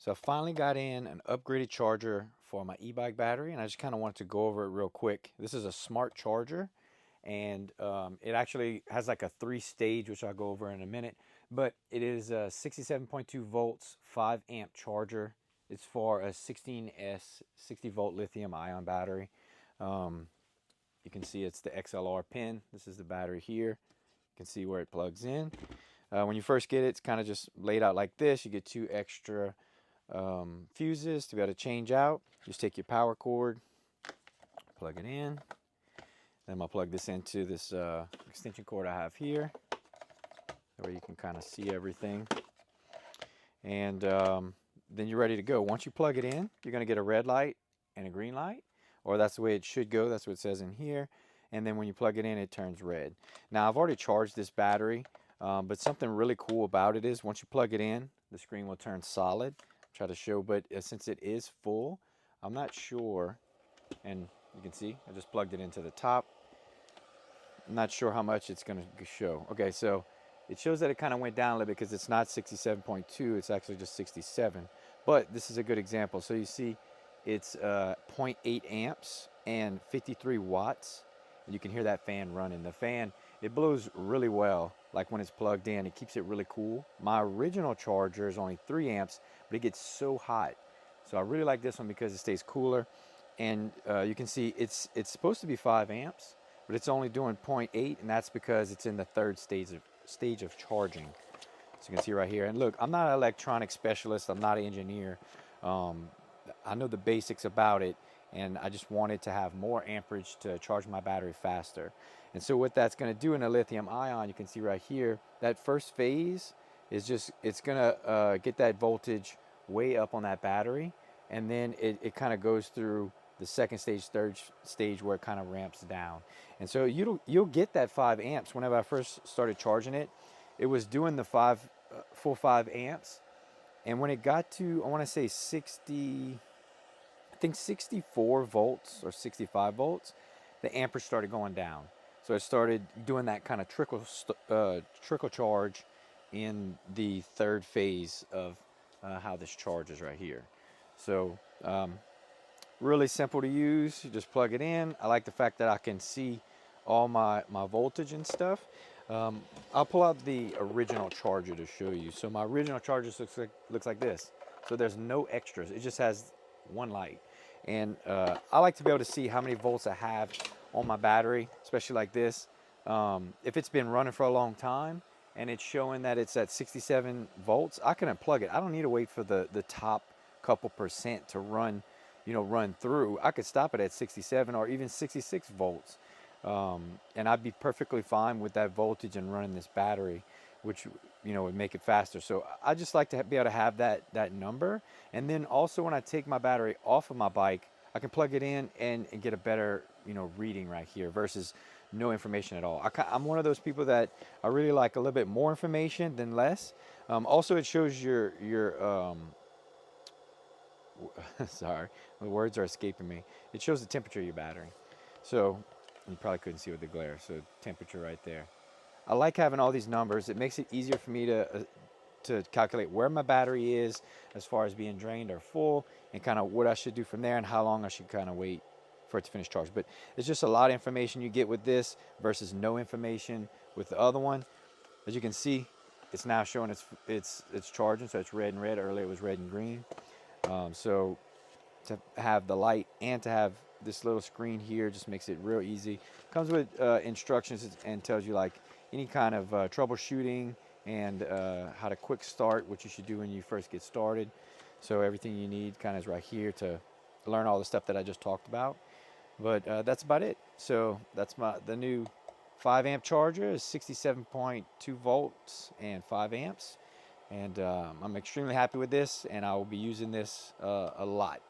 So I finally got in an upgraded charger for my e-bike battery, and I just kind of wanted to go over it real quick. This is a smart charger, and it actually has like a three-stage, which I'll go over in a minute. But it is a 67.2 volts, 5 amp charger. It's for a 16S 60 volt lithium ion battery. Um, you can see it's the XLR pin. This is the battery here. You can see where it plugs in. When you first get it, it's kind of just laid out like this. You get two extra fuses to be able to change out. Just take your power cord, plug it in. Then I'll plug this into this extension cord I have here, where you can kind of see everything. And then you're ready to go. Once you plug it in, you're going to get a red light and a green light, or that's the way it should go. That's what it says in here. And then when you plug it in, it turns red. Now, I've already charged this battery, but something really cool about it is once you plug it in, the screen will turn solid. Try to show, but since it is full, I'm not sure, and you can see I just plugged it into the top. I'm not sure how much it's going to show. Okay, so it shows that it kind of went down a little bit because it's not 67.2, it's actually just 67. But this is a good example. So you see it's 0.8 amps and 53 watts. And you can hear that fan running. The fan, it blows really well. Like when it's plugged in, it keeps it really cool. My original charger is only 3 amps, but it gets so hot. So I really like this one because it stays cooler. And you can see it's supposed to be 5 amps, but it's only doing 0.8, and that's because it's in the third stage of charging. So you can see right here. And look, I'm not an electronic specialist. I'm not an engineer. I know the basics about it, and I just wanted to have more amperage to charge my battery faster. And so what that's going to do in a lithium ion, you can see right here, that first phase is just, it's going to get that voltage way up on that battery, and then it kind of goes through the second stage, third stage, where it kind of ramps down. And so you'll get that 5 amps. Whenever I first started charging it, it was doing the full 5 amps. And when it got to, I want to say 60, I think 64 volts or 65 volts, the amperage started going down. So it started doing that kind of trickle charge in the third phase of how this charges right here. So really simple to use. You just plug it in. I like the fact that I can see all my voltage and stuff. I'll pull out the original charger to show you. So my original charger looks like this. So there's no extras. It just has one light. And I like to be able to see how many volts I have on my battery, especially like this. If it's been running for a long time and it's showing that it's at 67 volts, I can unplug it. I don't need to wait for the top couple percent to run, run through. I could stop it at 67 or even 66 volts. And I'd be perfectly fine with that voltage and running this battery, which would make it faster. So I just like to be able to have that number. And then also when I take my battery off of my bike, I can plug it in and get a better reading right here versus no information at all. I'm one of those people that I really like a little bit more information than less. Also, it shows your sorry, the words are escaping me. It shows the temperature of your battery. So you probably couldn't see with the glare. So temperature right there. I like having all these numbers. It makes it easier for me to calculate where my battery is as far as being drained or full, and kind of what I should do from there and how long I should kind of wait for it to finish charge. But it's just a lot of information you get with this versus no information with the other one. As you can see, it's now showing it's charging, so it's red and red. Earlier it was red and green. So to have the light and to have this little screen here just makes it real easy. Comes with instructions and tells you like any kind of troubleshooting and how to quick start, what you should do when you first get started. So everything you need kind of is right here to learn all the stuff that I just talked about. But that's about it. So that's the new 5 amp charger is 67.2 volts and 5 amps. And I'm extremely happy with this, and I will be using this a lot.